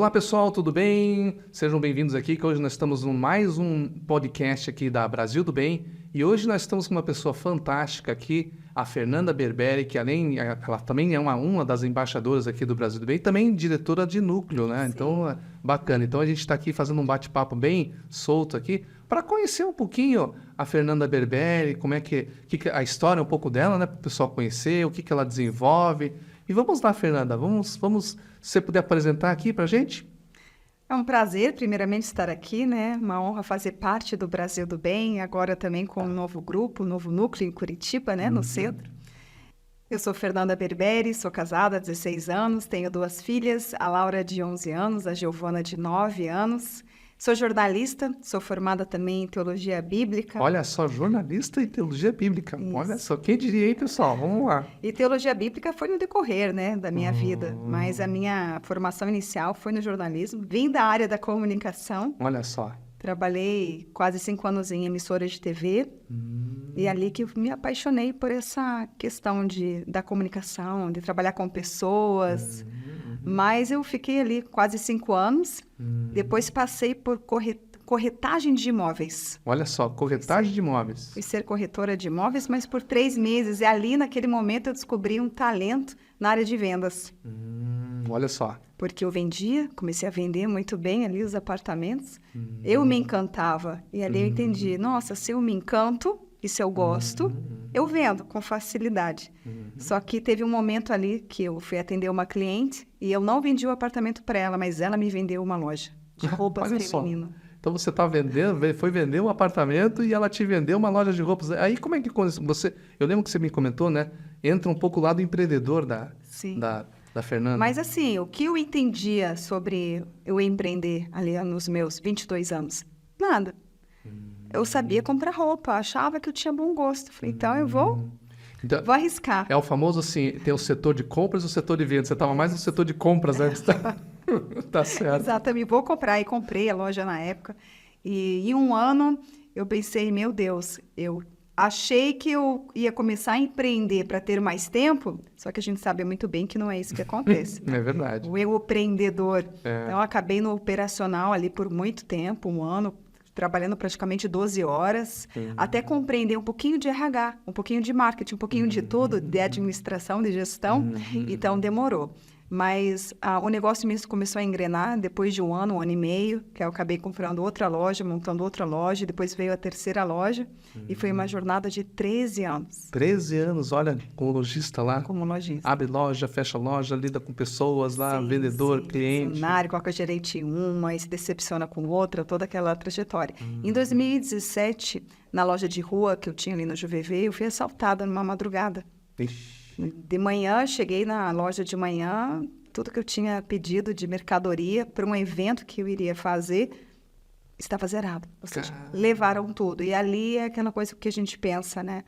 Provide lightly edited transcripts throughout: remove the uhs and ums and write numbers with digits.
Olá pessoal, tudo bem? Sejam bem-vindos aqui, que hoje nós estamos em mais um podcast aqui da Brasil do Bem e hoje nós estamos com uma pessoa fantástica aqui, a Fernanda Berberi, que ela também é uma das embaixadoras aqui do Brasil do Bem, também diretora de núcleo, né? Sim. Então, bacana. Então a gente está aqui fazendo um bate-papo bem solto aqui para conhecer um pouquinho a Fernanda Berberi, como é que a história um pouco dela, né? Para o pessoal conhecer, o que ela desenvolve. E vamos lá, Fernanda, vamos, se você puder apresentar aqui para a gente? É um prazer, primeiramente, estar aqui, né? Uma honra fazer parte do Brasil do Bem, agora também com um novo grupo, um novo núcleo em Curitiba, né? No centro. Eu sou Fernanda Berberi, sou casada há 16 anos, tenho 2 filhas, a Laura de 11 anos, a Giovana de 9 anos. Sou jornalista, sou formada também em Teologia Bíblica. Olha só, jornalista e Teologia Bíblica. Isso. Olha só, quem diria, hein, pessoal? Vamos lá. E Teologia Bíblica foi no decorrer, né, da minha vida, mas a minha formação inicial foi no jornalismo. Vim da área da comunicação, Olha só. trabalhei quase 5 anos em emissoras de TV, e ali que eu me apaixonei por essa questão da comunicação, de trabalhar com pessoas. Mas eu fiquei ali quase 5 anos, depois passei por corretagem de imóveis. Olha só, corretagem de imóveis. Fui ser corretora de imóveis, mas por 3 meses. E ali, naquele momento, eu descobri um talento na área de vendas. Olha só. Porque eu vendia, comecei a vender muito bem ali os apartamentos. Eu me encantava. E ali eu entendi, nossa, se eu me encanto e se eu gosto, eu vendo com facilidade. Só que teve um momento ali que eu fui atender uma cliente e eu não vendi o apartamento para ela, mas ela me vendeu uma loja de roupas Olha só. femininas. Então você tá vendendo, foi vender um apartamento e ela te vendeu uma loja de roupas. Aí como é que você... Eu lembro que você me comentou, né? Entra um pouco o lado empreendedor Sim. da Fernanda. Mas assim, o que eu entendia sobre eu empreender ali nos meus 22 anos? Nada. Eu sabia comprar roupa, achava que eu tinha bom gosto. Falei, então eu vou arriscar. É o famoso assim, tem o setor de compras e o setor de vendas. Você estava mais no setor de compras antes, tá? Tá certo. Exatamente, vou comprar. E comprei a loja na época. E em um ano eu pensei, meu Deus, eu achei que eu ia começar a empreender para ter mais tempo, só que a gente sabe muito bem que não é isso que acontece. É verdade. O eu empreendedor. É. Então, eu acabei no operacional ali por muito tempo, um ano, trabalhando praticamente 12 horas, até compreender um pouquinho de RH, um pouquinho de marketing, um pouquinho de tudo, de administração, de gestão. Então, demorou. Mas o negócio mesmo começou a engrenar depois de um ano e meio, que eu acabei comprando outra loja, montando outra loja, depois veio a terceira loja, e foi uma jornada de 13 anos. 13 anos, olha, como lojista lá. Como lojista. Abre loja, fecha loja, lida com pessoas lá, Sim, vendedor, sim. cliente. Funcionário, coloca gerente em uma e se decepciona com outra, toda aquela trajetória. Em 2017, na loja de rua que eu tinha ali no JuVV, eu fui assaltada numa madrugada. Ixi. De manhã, cheguei na loja de manhã, tudo que eu tinha pedido de mercadoria para um evento que eu iria fazer estava zerado. Ou seja, levaram tudo. E ali é aquela coisa que a gente pensa, né?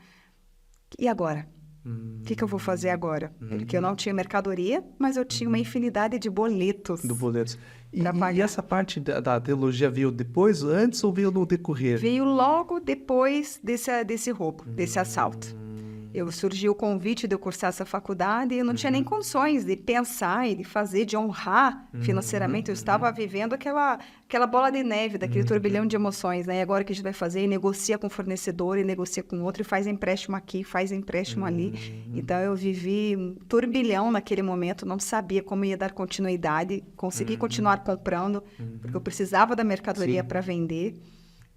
E agora? O que eu vou fazer agora? Porque eu não tinha mercadoria, mas eu tinha uma infinidade de boletos. Do boletos. pagar. E essa parte da teologia veio depois, antes ou veio no decorrer? Veio logo depois desse roubo, desse assalto. Surgiu o convite de eu cursar essa faculdade e eu não tinha nem condições de pensar e de fazer, de honrar financeiramente. Eu estava vivendo aquela bola de neve, daquele turbilhão de emoções, né? E agora o que a gente vai fazer? E negocia com o fornecedor, e negocia com outro, e faz empréstimo aqui, faz empréstimo ali. Então, eu vivi um turbilhão naquele momento, não sabia como ia dar continuidade, consegui continuar comprando, porque eu precisava da mercadoria para vender.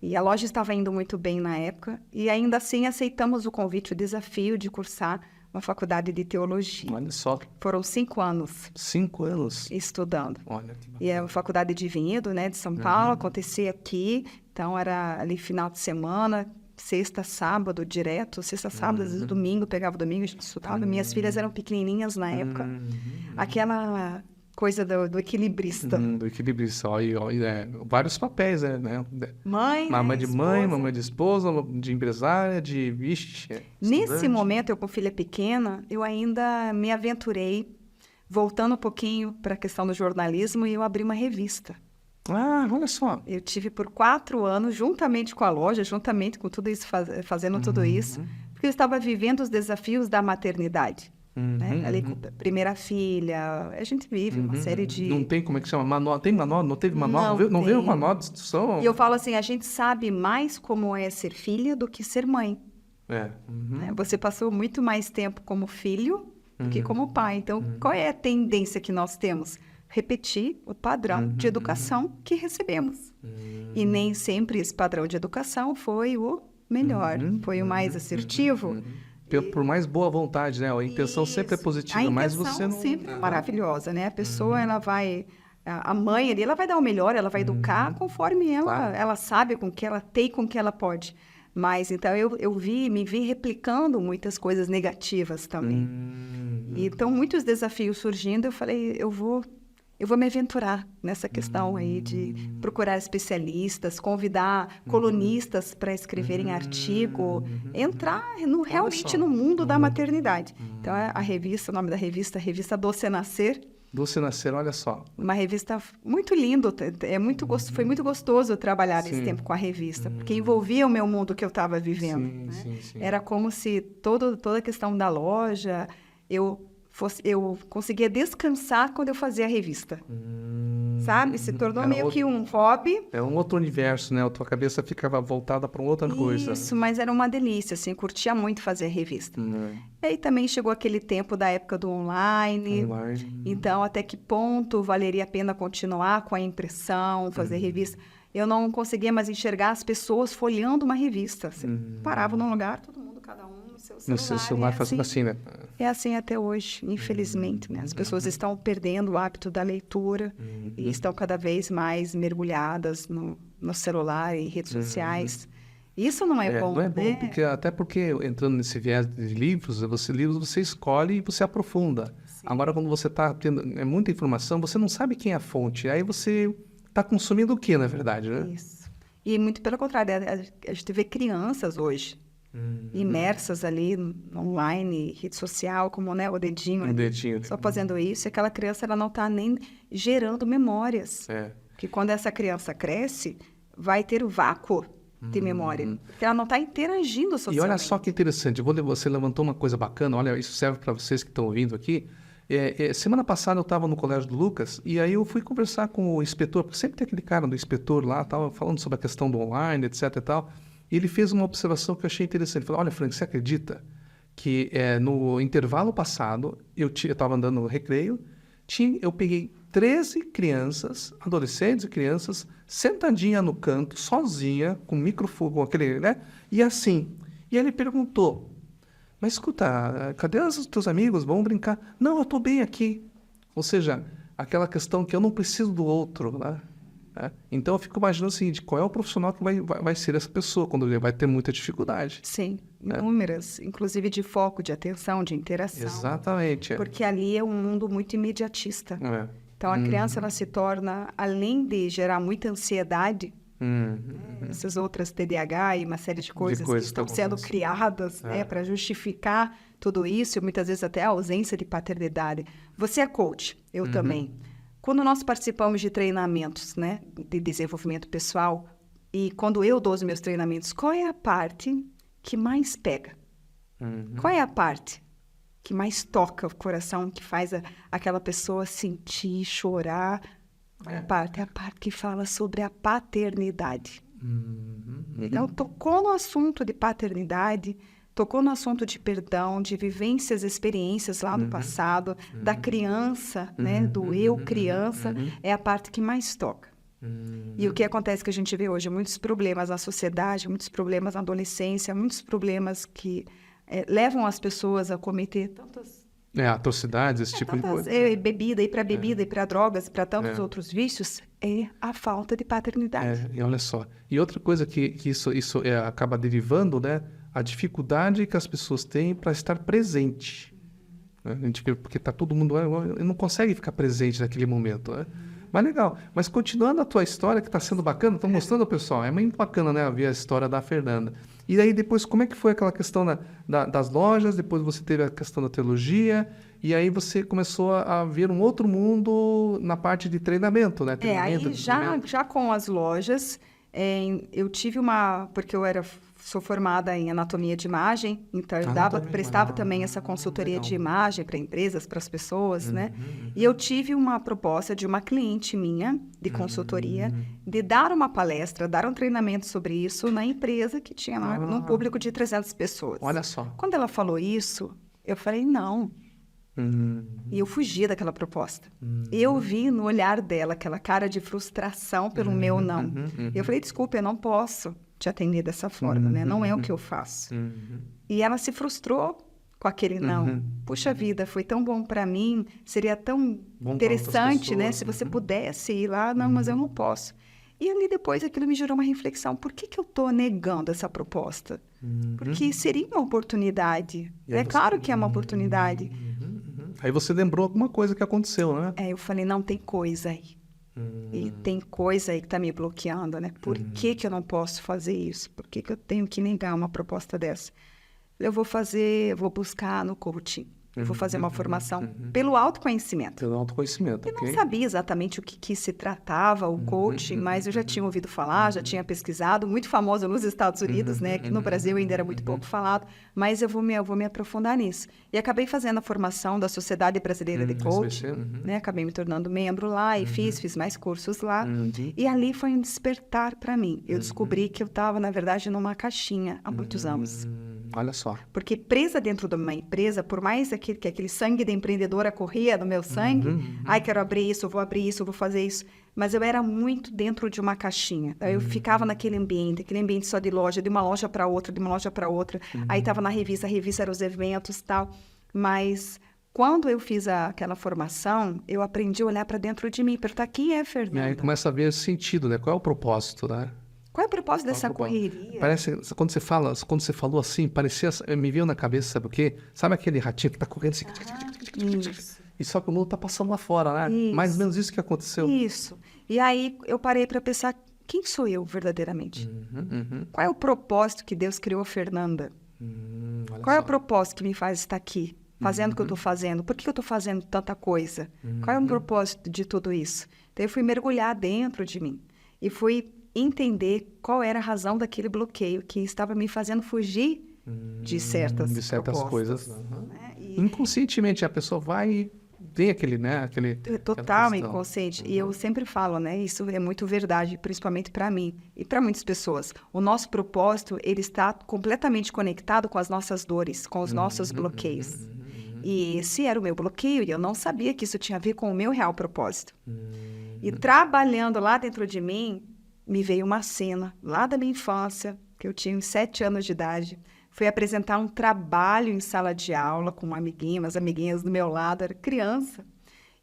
E a loja estava indo muito bem na época. E ainda assim aceitamos o convite, o desafio de cursar uma faculdade de teologia. Olha só. Foram 5 anos. 5 anos? Estudando. Olha que bacana. E é uma faculdade de Vinhedo, né, de São Paulo. Acontecia aqui. Então, era ali final de semana, sexta, sábado, direto. Sexta, sábado, às vezes domingo, pegava domingo, a gente estudava. Minhas filhas eram pequenininhas na época. Aquela coisa do equilibrista. Do equilibrista. Vários papéis, né? Mãe, mamãe de mãe, esposa. mamãe de esposa, de empresária, de Nesse estudante. momento, eu com filha pequena, eu ainda me aventurei, voltando um pouquinho para a questão do jornalismo, e eu abri uma revista. Ah, olha só. Eu tive por 4 anos, juntamente com a loja, juntamente com tudo isso, fazendo tudo isso, porque eu estava vivendo os desafios da maternidade. né? Ali com a primeira filha, a gente vive uma série de... Não tem, como é que chama? Manual? Tem manual? Não teve manual? Não Não veio um tem. manual de instrução? E eu falo assim, a gente sabe mais como é ser filha do que ser mãe. É. Né? Você passou muito mais tempo como filho do que como pai. Então, qual é a tendência que nós temos? Repetir o padrão de educação que recebemos. E nem sempre esse padrão de educação foi o melhor, foi o mais assertivo. Por mais boa vontade, né? A intenção sempre é Isso. positiva, mas você não... sempre é maravilhosa, né? A pessoa, ela vai... A mãe ali, ela vai dar o melhor, ela vai educar conforme ela sabe com que ela tem, com que ela pode. Mas, então, eu me vi replicando muitas coisas negativas também. Então, muitos desafios surgindo, eu falei, eu vou me aventurar nessa questão aí de procurar especialistas, convidar colunistas para escreverem artigo, entrar realmente no mundo da maternidade. Então, a revista, o nome da revista, a revista Doce Nascer. Doce Nascer, olha só. Uma revista muito linda, foi muito gostoso trabalhar nesse tempo com a revista, porque envolvia o meu mundo que eu estava vivendo. Né? Sim. Era como se toda a questão da loja, eu conseguia descansar quando eu fazia a revista. Sabe? Se tornou meio que um hobby. É um outro universo, né? A tua cabeça ficava voltada para outra coisa. Isso, mas era uma delícia, assim, curtia muito fazer a revista. E aí também chegou aquele tempo da época do online. Então, até que ponto valeria a pena continuar com a impressão, fazer revista? Eu não conseguia mais enxergar as pessoas folheando uma revista. Você parava num lugar, todo mundo, cada um no seu celular. No seu celular fazendo assim, né? É assim até hoje, infelizmente, né? As pessoas estão perdendo o hábito da leitura e estão cada vez mais mergulhadas no celular e redes sociais. Isso não é bom, não é bom, né? até porque entrando nesse viés de livros você escolhe e você aprofunda. Agora, quando você está tendo muita informação, você não sabe quem é a fonte. Aí você está consumindo o que, na verdade, né? Isso. E muito pelo contrário, a gente vê crianças hoje imersas ali online, rede social, como, né, o dedinho. Só fazendo isso, e aquela criança ela não está nem gerando memórias. Que quando essa criança cresce, vai ter o vácuo de memória. Porque ela não está interagindo socialmente. E olha só que interessante, você levantou uma coisa bacana, olha, isso serve para vocês que estão ouvindo aqui. Semana passada eu estava no colégio do Lucas e aí eu fui conversar com o inspetor, porque sempre tem aquele cara do inspetor lá, tava falando sobre a questão do online, etc e tal. E ele fez uma observação que eu achei interessante. Ele falou, olha, Frank, você acredita que no intervalo passado, eu estava andando no recreio, eu peguei 13 crianças, adolescentes e crianças, sentadinha no canto, sozinha, com microfone, com aquele, né? E assim. E ele perguntou, mas escuta, cadê os teus amigos? Vamos brincar? Não, eu estou bem aqui. Ou seja, aquela questão que eu não preciso do outro, né? Então, eu fico imaginando o seguinte, qual é o profissional que vai ser essa pessoa quando ele vai ter muita dificuldade? Sim, inúmeras, inclusive de foco, de atenção, de interação. Exatamente. Porque ali é um mundo muito imediatista. Então, a criança ela se torna, além de gerar muita ansiedade, essas outras TDAH e uma série de coisas que estão sendo criadas para justificar tudo isso, e muitas vezes até a ausência de paternidade. Você é coach, eu também. Quando nós participamos de treinamentos, né, de desenvolvimento pessoal, e quando eu dou os meus treinamentos, qual é a parte que mais pega? Qual é a parte que mais toca o coração, que faz aquela pessoa sentir, chorar? Qual é a parte? É a parte que fala sobre a paternidade. Então, tocou no assunto de paternidade, tocou no assunto de perdão, de vivências, experiências lá no passado, da criança, né, do eu criança, é a parte que mais toca. E o que acontece que a gente vê hoje? Muitos problemas na sociedade, muitos problemas na adolescência, muitos problemas que levam as pessoas a cometer tantas... atrocidades, esse tipo de coisa. Bebida, ir para bebida, ir para drogas, para tantos outros vícios, é a falta de paternidade. E olha só. E outra coisa que isso acaba derivando, né? A dificuldade que as pessoas têm para estar presente. Né? Porque está todo mundo... não consegue ficar presente naquele momento, né? Mas legal. Mas continuando a tua história, que está sendo bacana, estou mostrando ao pessoal. É muito bacana, né? Ver a história da Fernanda. E aí depois, como é que foi aquela questão das lojas? Depois você teve a questão da teologia. E aí você começou a ver um outro mundo na parte de treinamento, né? Aí já com as lojas, Eu tive porque sou formada em anatomia de imagem, então eu prestava também essa consultoria de imagem para empresas, para as pessoas, né? E eu tive uma proposta de uma cliente minha, de consultoria, de dar uma palestra, dar um treinamento sobre isso na empresa que tinha lá num público de 300 pessoas. Olha só. Quando ela falou isso, eu falei, não. E eu fugi daquela proposta. Eu vi no olhar dela aquela cara de frustração pelo meu não. E eu falei, desculpa, eu não posso te atender dessa forma, né? Não é o que eu faço. E ela se frustrou com aquele não. Puxa vida, foi tão bom para mim, seria tão interessante, né? Se você pudesse ir lá, não, mas eu não posso. E ali depois aquilo me gerou uma reflexão. Por que eu estou negando essa proposta? Porque seria uma oportunidade. É claro que é uma oportunidade. Aí você lembrou alguma coisa que aconteceu, né? Eu falei, não, tem coisa aí. E tem coisa aí que está me bloqueando, né? Por que eu não posso fazer isso? Por que eu tenho que negar uma proposta dessa? Eu vou buscar no coaching. Eu vou fazer uma formação pelo autoconhecimento. Pelo autoconhecimento, Eu não sabia exatamente o que se tratava, o coaching, mas eu já tinha ouvido falar, já tinha pesquisado, muito famoso nos Estados Unidos, né? Aqui no Brasil ainda era muito pouco falado, mas eu vou me aprofundar nisso. E acabei fazendo a formação da Sociedade Brasileira de Coaching, né? Acabei me tornando membro lá e fiz mais cursos lá. E ali foi um despertar para mim. Eu descobri que eu estava, na verdade, numa caixinha há muitos anos. Olha só. Porque presa dentro de uma empresa, por mais que aquele sangue da empreendedora corria no meu sangue, quero abrir isso, vou fazer isso. Mas eu era muito dentro de uma caixinha. Eu ficava naquele ambiente só de loja, de uma loja para outra, de uma loja para outra. Aí estava na revista, a revista era os eventos e tal. Mas quando eu fiz aquela formação, eu aprendi a olhar para dentro de mim, perguntar quem é Fernanda. E aí começa a ver sentido, né? Qual é o propósito, né? Qual é o propósito dessa correria? Parece, quando você falou assim, parecia, me veio na cabeça, sabe o quê? Sabe aquele ratinho que tá correndo assim? Isso. E só que o mundo tá passando lá fora, né? Isso. Mais ou menos isso que aconteceu. Isso. E aí eu parei para pensar, quem sou eu verdadeiramente? Qual é o propósito que Deus criou a Fernanda? Qual é o propósito que me faz estar aqui, fazendo o que eu estou fazendo? Por que eu estou fazendo tanta coisa? Qual é o propósito de tudo isso? Então eu fui mergulhar dentro de mim e fui entender qual era a razão daquele bloqueio que estava me fazendo fugir de certas coisas. Né? Inconscientemente, a pessoa vai e tem aquele, né? Total inconsciente. E eu sempre falo, né? Isso é muito verdade, principalmente para mim e para muitas pessoas. O nosso propósito, ele está completamente conectado com as nossas dores, com os nossos bloqueios. E esse era o meu bloqueio e eu não sabia que isso tinha a ver com o meu real propósito. E trabalhando lá dentro de mim, me veio uma cena lá da minha infância, que eu tinha uns 7 anos de idade. Fui apresentar um trabalho em sala de aula com umas amiguinhas do meu lado, era criança.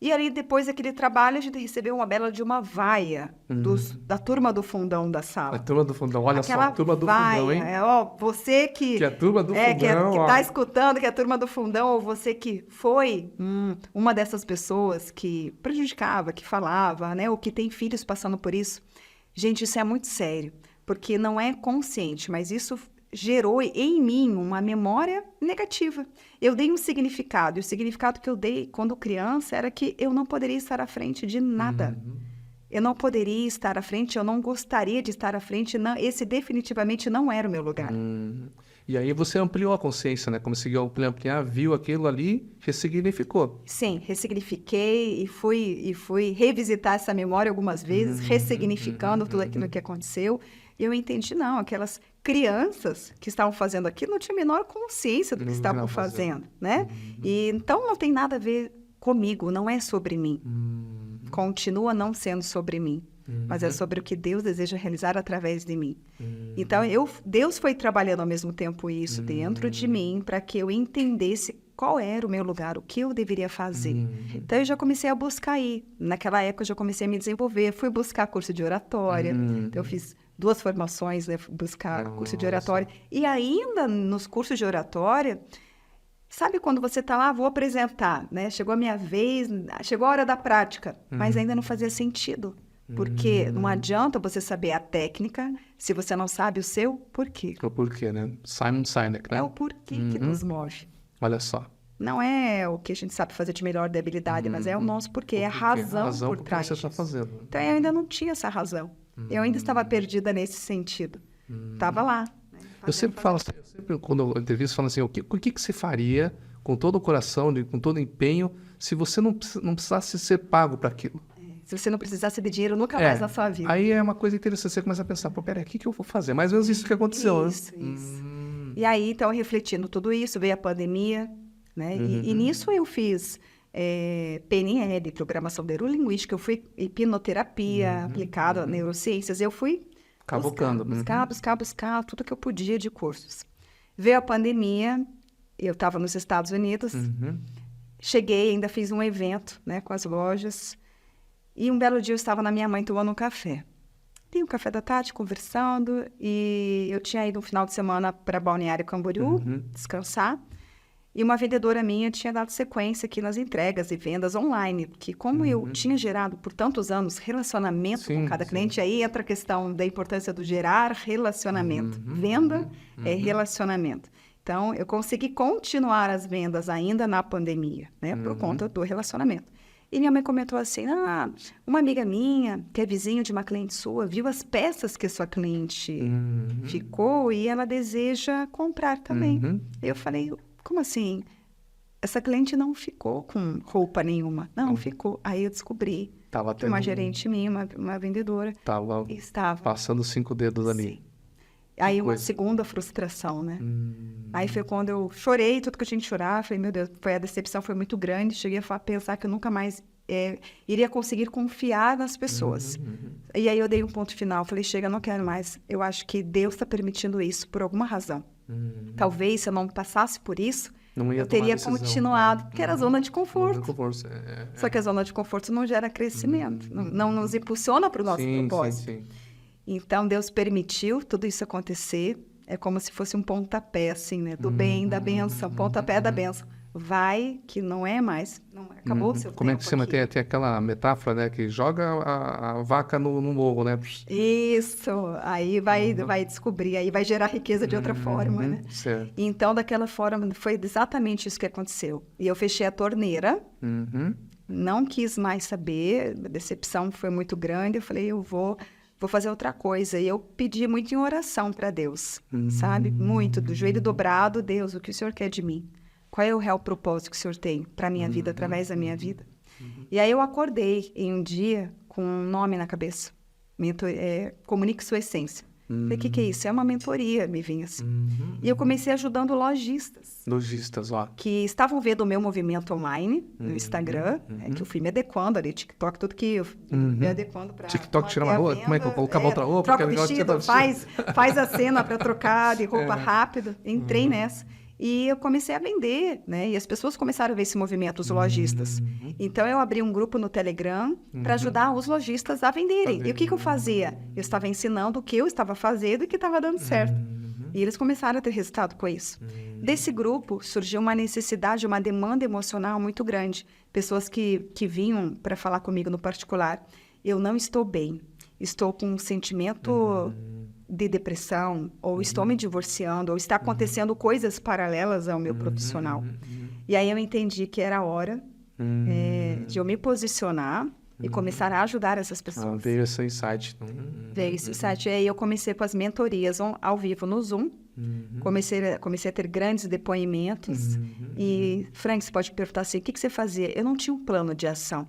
E ali, depois daquele trabalho, a gente recebeu uma bela de uma vaia da turma do fundão da sala. A turma do fundão, olha aquela só, a turma do vaia, fundão, hein? Você que... Que é a turma do fundão, que está escutando, que é a turma do fundão, ou você que foi uma dessas pessoas que prejudicava, que falava, né? Ou que tem filhos passando por isso. Gente, isso é muito sério, porque não é consciente, mas isso gerou em mim uma memória negativa. Eu dei um significado, e o significado que eu dei quando criança era que eu não poderia estar à frente de nada. Eu não poderia estar à frente, eu não gostaria de estar à frente, não, esse definitivamente não era o meu lugar. E aí você ampliou a consciência, né? Conseguiu ampliar, viu aquilo ali, ressignificou. Sim, ressignifiquei e fui revisitar essa memória algumas vezes, ressignificando tudo aquilo que aconteceu. E eu entendi, não, aquelas crianças que estavam fazendo aquilo não tinham a menor consciência do que estavam fazendo, né? E então não tem nada a ver comigo, não é sobre mim. Continua não sendo sobre mim. Mas é sobre o que Deus deseja realizar através de mim. Então, Deus foi trabalhando ao mesmo tempo isso dentro de mim para que eu entendesse qual era o meu lugar, o que eu deveria fazer. Então, eu já comecei a buscar aí. Naquela época, eu já comecei a me desenvolver. Fui buscar curso de oratória. Então, eu fiz 2 formações, né? Buscar curso de oratória. E ainda nos cursos de oratória... Sabe quando você está lá, vou apresentar, né? Chegou a minha vez, chegou a hora da prática, mas ainda não fazia sentido. Porque não adianta você saber a técnica se você não sabe o seu porquê. O porquê, né? Simon Sinek, né? É o porquê que nos move. Olha só. Não é o que a gente sabe fazer de melhor da habilidade, mas é o nosso porquê, é a razão por trás. Você está fazendo. Então, eu ainda não tinha essa razão. Eu ainda estava perdida nesse sentido. Estava lá. Né, Eu sempre falo assim, quando eu entrevisto, falo assim, o que você faria com todo o coração, com todo o empenho, se você não precisasse ser pago para aquilo? Se você não precisasse de dinheiro nunca mais na sua vida. Aí é uma coisa interessante, você começa a pensar, pô, peraí, o que eu vou fazer? Mais ou menos isso que aconteceu, Isso. E aí, então, refletindo tudo isso, veio a pandemia, né? E nisso eu fiz PNL, Programação Neurolinguística, eu fui hipnoterapia aplicada a neurociências, eu fui Cavocando. buscar tudo que eu podia de cursos. Veio a pandemia, eu estava nos Estados Unidos, cheguei, ainda fiz um evento, né, com as lojas, e um belo dia eu estava na minha mãe tomando um café. Dei um café da tarde, conversando, e eu tinha ido um final de semana para Balneário Camboriú, descansar, e uma vendedora minha tinha dado sequência aqui nas entregas e vendas online, que como eu tinha gerado por tantos anos relacionamento com cada cliente, aí entra a questão da importância do gerar relacionamento. Venda é relacionamento. Então, eu consegui continuar as vendas ainda na pandemia, né, por conta do relacionamento. E minha mãe comentou assim, uma amiga minha, que é vizinho de uma cliente sua, viu as peças que a sua cliente ficou e ela deseja comprar também. Eu falei, como assim? Essa cliente não ficou com roupa nenhuma. Não, ficou. Aí eu descobri que uma gerente minha, uma vendedora, estava passando 5 dedos ali. Sim. Aí uma segunda frustração, né? Aí foi quando eu chorei, tudo que eu tinha que chorar. Falei, meu Deus, a decepção foi muito grande. Cheguei a pensar que eu nunca mais iria conseguir confiar nas pessoas. E aí eu dei um ponto final. Falei, chega, eu não quero mais. Eu acho que Deus está permitindo isso por alguma razão. Talvez se eu não passasse por isso, eu teria continuado, porque era zona de conforto. Só que a zona de conforto não gera crescimento, não nos impulsiona para o nosso propósito. Sim. Então, Deus permitiu tudo isso acontecer. É como se fosse um pontapé, assim, né? Do bem, da bênção, pontapé da bênção. Vai, que não é mais, acabou o seu tempo. Como é que você tem aquela metáfora, né? Que joga a vaca no morro, né? Isso, aí vai descobrir, aí vai gerar riqueza de outra forma, né? Certo. Então, daquela forma, foi exatamente isso que aconteceu. E eu fechei a torneira, não quis mais saber, a decepção foi muito grande, eu falei, eu vou fazer outra coisa. E eu pedi muito em oração para Deus, sabe? Muito, do joelho dobrado, Deus, o que o Senhor quer de mim? Qual é o real propósito que o Senhor tem para a minha vida, através da minha vida? E aí eu acordei em um dia com um nome na cabeça. Comunique sua essência. Falei, o que é isso? É uma mentoria, me vinha assim. E eu comecei ajudando lojistas. Lojistas, ó. Que estavam vendo o meu movimento online no Instagram, que eu fui me adequando ali, TikTok, tudo que eu fui me adequando para... TikTok tira uma roupa? Como é que eu colocava outra roupa? Troca vestido, faz a cena para trocar de roupa rápido. Entrei nessa. E eu comecei a vender, né? E as pessoas começaram a ver esse movimento, os lojistas. Então, eu abri um grupo no Telegram para ajudar os lojistas a venderem. E o que eu fazia? Eu estava ensinando o que eu estava fazendo e que estava dando certo. E eles começaram a ter resultado com isso. Desse grupo, surgiu uma necessidade, uma demanda emocional muito grande. Pessoas que vinham para falar comigo no particular. Eu não estou bem. Estou com um sentimento... de depressão, ou estou me divorciando, ou está acontecendo coisas paralelas ao meu profissional. E aí eu entendi que era a hora de eu me posicionar e começar a ajudar essas pessoas. Veio esse insight. Veio esse insight. E aí eu comecei com as mentorias ao vivo no Zoom. Comecei a ter grandes depoimentos. E, Frank, você pode perguntar assim, o que você fazia? Eu não tinha um plano de ação.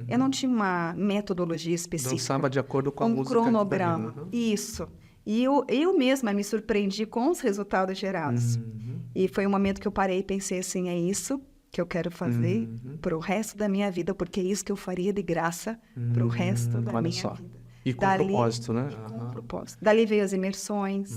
Eu não tinha uma metodologia específica. Dançava de acordo com a música. Um cronograma. Isso. E eu mesma me surpreendi com os resultados gerados. E foi um momento que eu parei e pensei assim, é isso que eu quero fazer para o resto da minha vida, porque é isso que eu faria de graça para o resto da minha vida. E com propósito, né? Com propósito. Dali veio as imersões.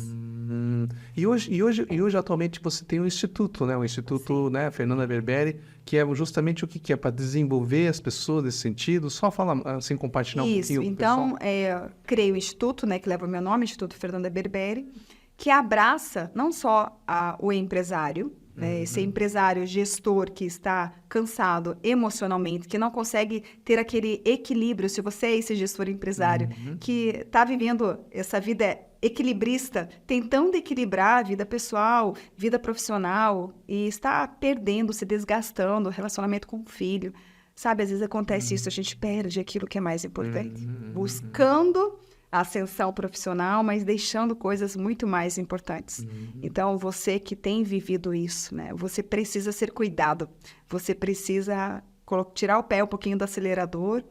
E hoje, atualmente, você tem um instituto, né? O Instituto, né, Fernanda Berberi, que é justamente o que é para desenvolver as pessoas nesse sentido. Só fala, assim, compartilhar um pouquinho com o pessoal. Então, criei o Instituto, né, que leva o meu nome, Instituto Fernanda Berberi, que abraça não só o empresário, né, esse empresário gestor que está cansado emocionalmente, que não consegue ter aquele equilíbrio. Se você é esse gestor empresário que está vivendo essa vida equilibrista, tentando equilibrar a vida pessoal, vida profissional, e está perdendo, se desgastando, relacionamento com o filho. Sabe, às vezes acontece isso, a gente perde aquilo que é mais importante, buscando a ascensão profissional, mas deixando coisas muito mais importantes. Então, você que tem vivido isso, né? Você precisa ser cuidado. Você precisa tirar o pé um pouquinho do acelerador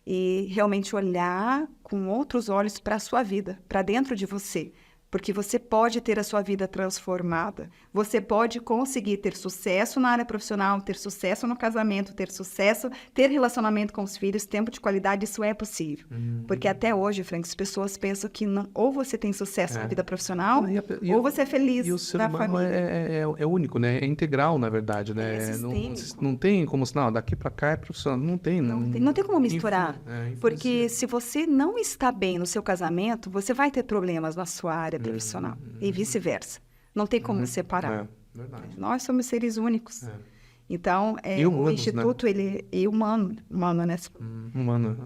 e realmente olhar com outros olhos para a sua vida, para dentro de você. Porque você pode ter a sua vida transformada. Você pode conseguir ter sucesso na área profissional, ter sucesso no casamento, ter relacionamento com os filhos, tempo de qualidade, isso é possível. Porque até hoje, Frank, as pessoas pensam que não, ou você tem sucesso na vida profissional, ou você é feliz e o ser na humano família. é único, né? É integral, na verdade, né? É Não, sistêmico. não tem como, não, daqui para cá é profissional. Não tem, Não tem como misturar. Porque influencia. se você não está bem no seu casamento, você vai ter problemas na sua área profissional. E vice-versa. Não tem como separar. Verdade. Nós somos seres únicos. Então, E humanos, o Instituto, ele é humano, né? Humano.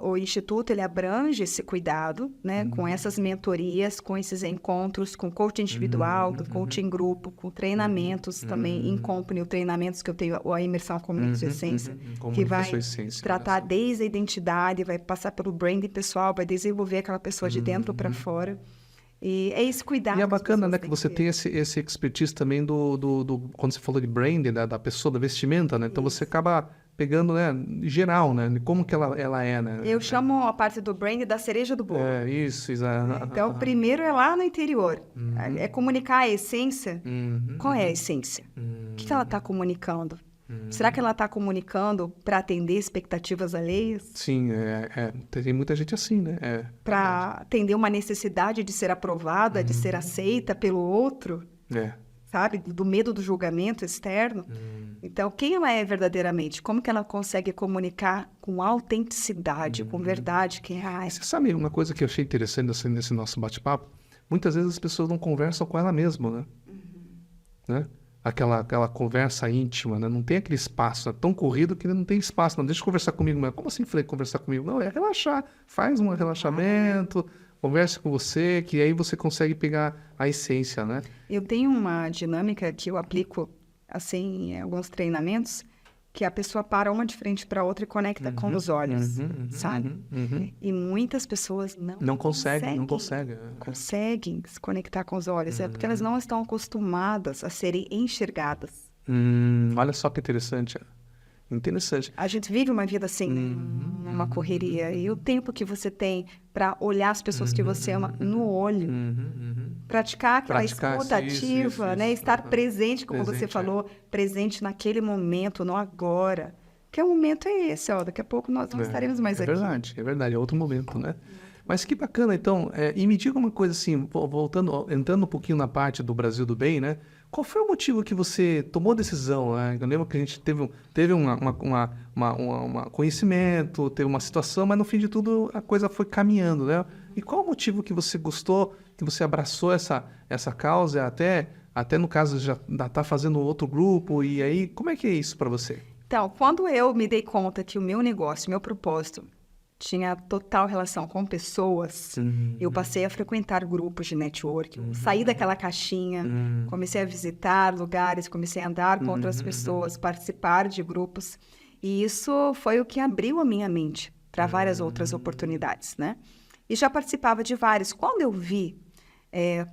O Instituto, ele abrange esse cuidado, né? Com essas mentorias, com esses encontros, com coaching individual, com coaching em grupo, com treinamentos também, em company, treinamentos que eu tenho, a imersão Comunique Sua Essência, que Comunique vai Sua Essência, tratar desde a identidade, vai passar pelo branding pessoal, vai desenvolver aquela pessoa de dentro para fora. E é esse cuidado. E é que as bacana, pessoas né, têm que você ter. tem esse expertise também quando você falou de branding, da pessoa, da vestimenta, né? Então você acaba pegando, né, geral, né? Como que ela é, né? Eu chamo a parte do branding da cereja do bolo. Isso. Então, primeiro é lá no interior. É comunicar a essência. Qual é a essência? O que ela está comunicando? Será que ela está comunicando para atender expectativas alheias? Sim, tem muita gente assim, né? Para atender uma necessidade de ser aprovada, de ser aceita pelo outro? Sabe? Do medo do julgamento externo? Então, quem ela é verdadeiramente? Como que ela consegue comunicar com autenticidade, com verdade? Você sabe uma coisa que eu achei interessante nesse nosso bate-papo? Muitas vezes as pessoas não conversam com ela mesma, né? Né? Aquela conversa íntima, né? Não tem aquele espaço, é tão corrido que não tem espaço. Não, deixa eu conversar comigo. Mas como assim, falei, conversar comigo? Não, é relaxar. Faz um relaxamento, converse com você, que aí você consegue pegar a essência, né? Eu tenho uma dinâmica que eu aplico, assim, em alguns treinamentos, que a pessoa para uma de frente para a outra e conecta com os olhos, sabe? E muitas pessoas não conseguem se conectar com os olhos. É porque elas não estão acostumadas a serem enxergadas. Olha só que interessante. Interessante. A gente vive uma vida assim, numa correria. E o tempo que você tem para olhar as pessoas que você ama no olho, praticar aquela escuta ativa, né? Estar presente, como você falou, presente naquele momento, no agora. Que o momento é esse, ó. Daqui a pouco nós não estaremos mais aqui. É verdade, é outro momento, né? Mas que bacana, então. E me diga uma coisa assim, entrando um pouquinho na parte do Brasil do Bem, né? Qual foi o motivo que você tomou a decisão, né? Eu lembro que a gente teve um conhecimento, teve uma situação, mas no fim de tudo a coisa foi caminhando, né? E qual o motivo que você gostou, que você abraçou essa causa, até no caso já está fazendo outro grupo, e aí como é que é isso para você? Então, quando eu me dei conta que o meu negócio, meu propósito, tinha total relação com pessoas, eu passei a frequentar grupos de networking, saí daquela caixinha, comecei a visitar lugares, comecei a andar com outras pessoas, participar de grupos, e isso foi o que abriu a minha mente para várias outras oportunidades, né? E já participava de vários. Quando eu vi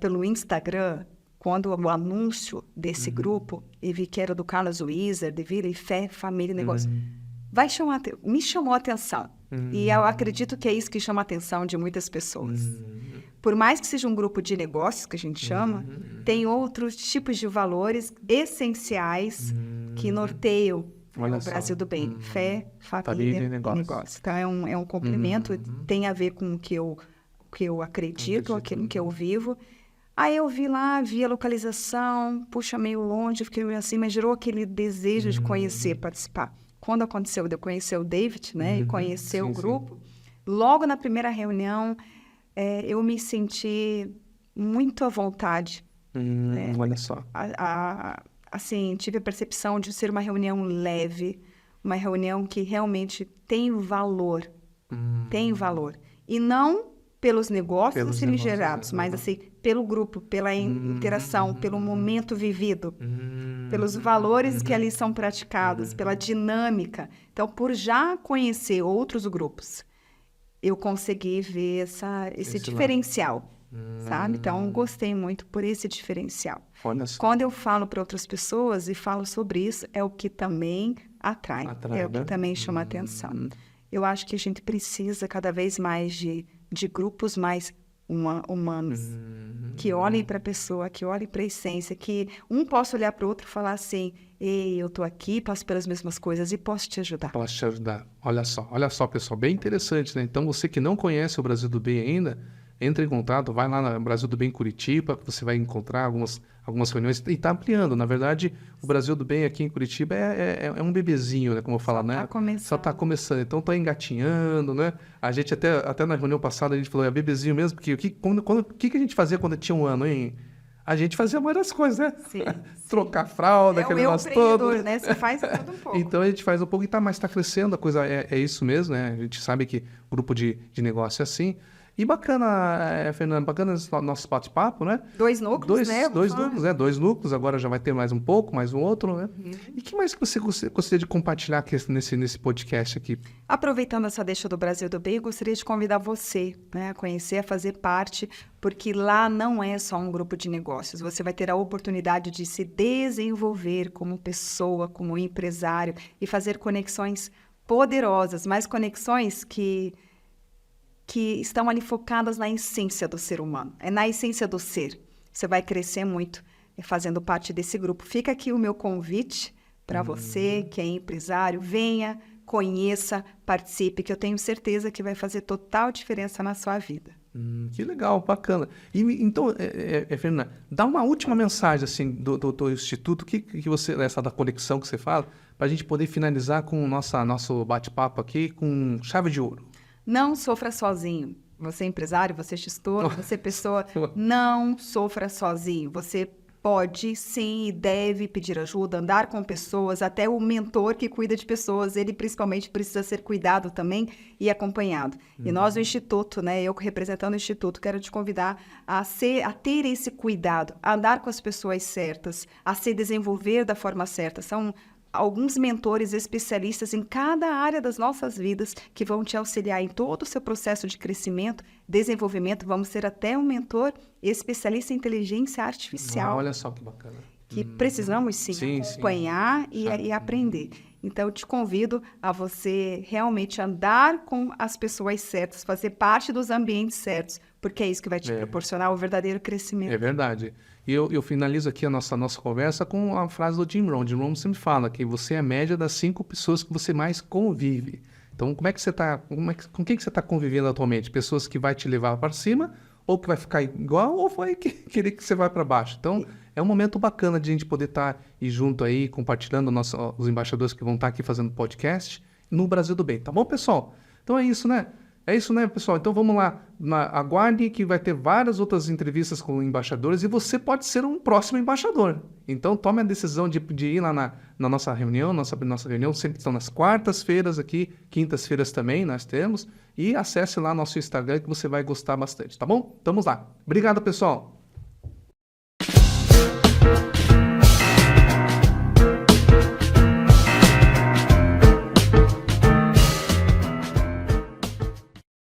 pelo Instagram, quando o anúncio desse grupo, e vi que era do Carlos Wieser, de Vida e Fé, Família e Negócio, me chamou a atenção. E eu acredito que é isso que chama a atenção de muitas pessoas. Por mais que seja um grupo de negócios, que a gente chama, tem outros tipos de valores essenciais que norteiam o Brasil do Bem. Fé, família e negócio. Então, é um complemento, tem a ver com o que eu acredito, aquilo que eu vivo. Aí eu vi a localização, puxa, meio longe, fiquei meio assim, mas gerou aquele desejo de conhecer, participar. Quando aconteceu de eu conhecer o David, né, e conhecer o grupo, logo na primeira reunião, eu me senti muito à vontade. Olha só. Assim, tive a percepção de ser uma reunião leve, uma reunião que realmente tem valor. Tem valor. E não pelos negócios serem gerados, mas assim, pelo grupo, pela interação, pelo momento vivido, pelos valores que ali são praticados, pela dinâmica. Então, por já conhecer outros grupos eu consegui ver esse Esse diferencial, sabe? Então, gostei muito por esse diferencial. Olha só. Quando eu falo para outras pessoas e falo sobre isso, é o que também atrai, é o que né? também chama atenção. Eu acho que a gente precisa cada vez mais de grupos mais humanos, que olhem para a pessoa, que olhem para a essência, que um possa olhar para o outro e falar assim, ei, eu estou aqui, passo pelas mesmas coisas e posso te ajudar. Posso te ajudar. Olha só, pessoal, bem interessante, né? Então, você que não conhece o Brasil do Bem ainda, entre em contato, vai lá no Brasil do Bem Curitiba, que você vai encontrar algumas reuniões, e está ampliando. Na verdade, o Brasil do Bem aqui em Curitiba é um bebezinho, né? Como eu falo, né? Só está começando. Então, está engatinhando, né? A gente até na reunião passada, a gente falou, é bebezinho mesmo, porque o que a gente fazia quando tinha 1 ano, hein? A gente fazia várias coisas, né? Sim. Trocar fralda, aquele negócio todo. Né? Você faz tudo um pouco. Então a gente faz um pouco, mas está crescendo, a coisa é isso mesmo, né? A gente sabe que grupo de negócio é assim. E bacana, Fernanda, bacana esse nosso bate-papo, né? 2 núcleos, né? Dois núcleos, né? 2 núcleos, agora já vai ter mais um pouco, mais um outro, né? E o que mais que você gostaria de compartilhar aqui nesse podcast aqui? Aproveitando essa deixa do Brasil do Bem, eu gostaria de convidar você, né, a conhecer, a fazer parte, porque lá não é só um grupo de negócios. Você vai ter a oportunidade de se desenvolver como pessoa, como empresário e fazer conexões poderosas, mas conexões que estão ali focadas na essência do ser humano, é na essência do ser. Você vai crescer muito fazendo parte desse grupo. Fica aqui o meu convite para você, que é empresário, venha, conheça, participe, que eu tenho certeza que vai fazer total diferença na sua vida. Que legal, bacana. E então, Fernanda, dá uma última mensagem assim do Instituto, que você, essa da conexão que você fala, para a gente poder finalizar com o nosso bate-papo aqui com chave de ouro. Não sofra sozinho. Você é empresário, você é gestor, você é pessoa, não sofra sozinho. Você pode, sim, e deve pedir ajuda, andar com pessoas, até o mentor que cuida de pessoas, ele principalmente precisa ser cuidado também e acompanhado. E nós, o Instituto, né, eu representando o Instituto, quero te convidar a ter esse cuidado, a andar com as pessoas certas, a se desenvolver da forma certa. São alguns mentores especialistas em cada área das nossas vidas que vão te auxiliar em todo o seu processo de crescimento, desenvolvimento. Vamos ser até um mentor especialista em inteligência artificial. Olha só que bacana. Que precisamos, sim acompanhar e aprender. Então, eu te convido a você realmente andar com as pessoas certas, fazer parte dos ambientes certos, porque é isso que vai te proporcionar o verdadeiro crescimento. É verdade. E eu finalizo aqui a nossa conversa com a frase do Jim Rohn. Jim Rohn sempre fala que você é a média das 5 pessoas que você mais convive. Então, com quem que você está convivendo atualmente? Pessoas que vai te levar para cima, ou que vai ficar igual, ou vai querer que você vá para baixo. Então, é um momento bacana de a gente poder estar junto aí, compartilhando os embaixadores que vão estar aqui fazendo podcast no Brasil do Bem. Tá bom, pessoal? Então é isso, né? É isso, né, pessoal? Então vamos lá. Aguarde que vai ter várias outras entrevistas com embaixadores e você pode ser um próximo embaixador. Então tome a decisão de ir lá na nossa reunião. Nossa reunião sempre estão nas quartas-feiras aqui, quintas-feiras também nós temos. E acesse lá nosso Instagram que você vai gostar bastante, tá bom? Tamo lá. Obrigado, pessoal.